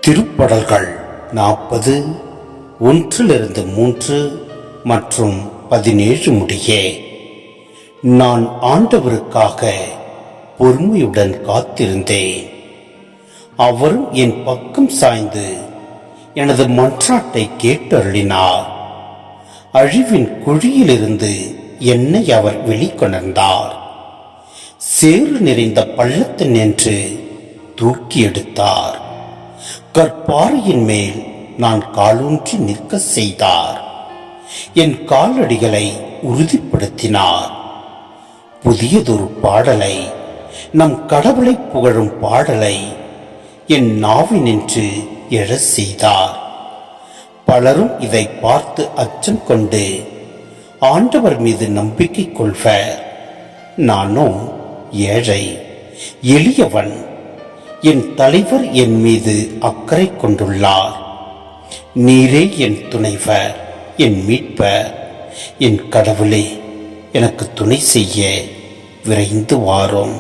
திருப்படல்கள் 40 1-3 மற்றும் 17 முடிய. நான் ஆண்டவருக்காக பொறுமையுடன் காத்திருந்தேன். அவரும் என் பக்கம் சாய்ந்து எனது மன்றாட்டை கேட்டருளினார். அழிவின் குழியிலிருந்து என்னை அவர் வெளிக்கொணர்ந்தார். சேறு நிறைந்த பள்ளத்தில் நின்று தூக்கி எடுத்தார். கற்பாறையின் மேல் நான் காலூன்றி நிற்க செய்தார். என் காலடிகளை உறுதிப்படுத்தினார். புதியதொரு பாடலை, நம் கடவுளை புகழும் பாடலை என் நாவினின்று எழச் செய்தார். பலரும் இதை பார்த்து அச்சம் கொண்டு ஆண்டவர் மீது நம்பிக்கை கொள்வர். நானோ ஏழை எளியவன். என் தலைவர் என் மீது அக்கறை கொண்டுள்ளார். நீரே என் துணைவர், என் மீட்பர், என் கடவுளே, எனக்கு துணை செய்ய விரைந்து வாரும்.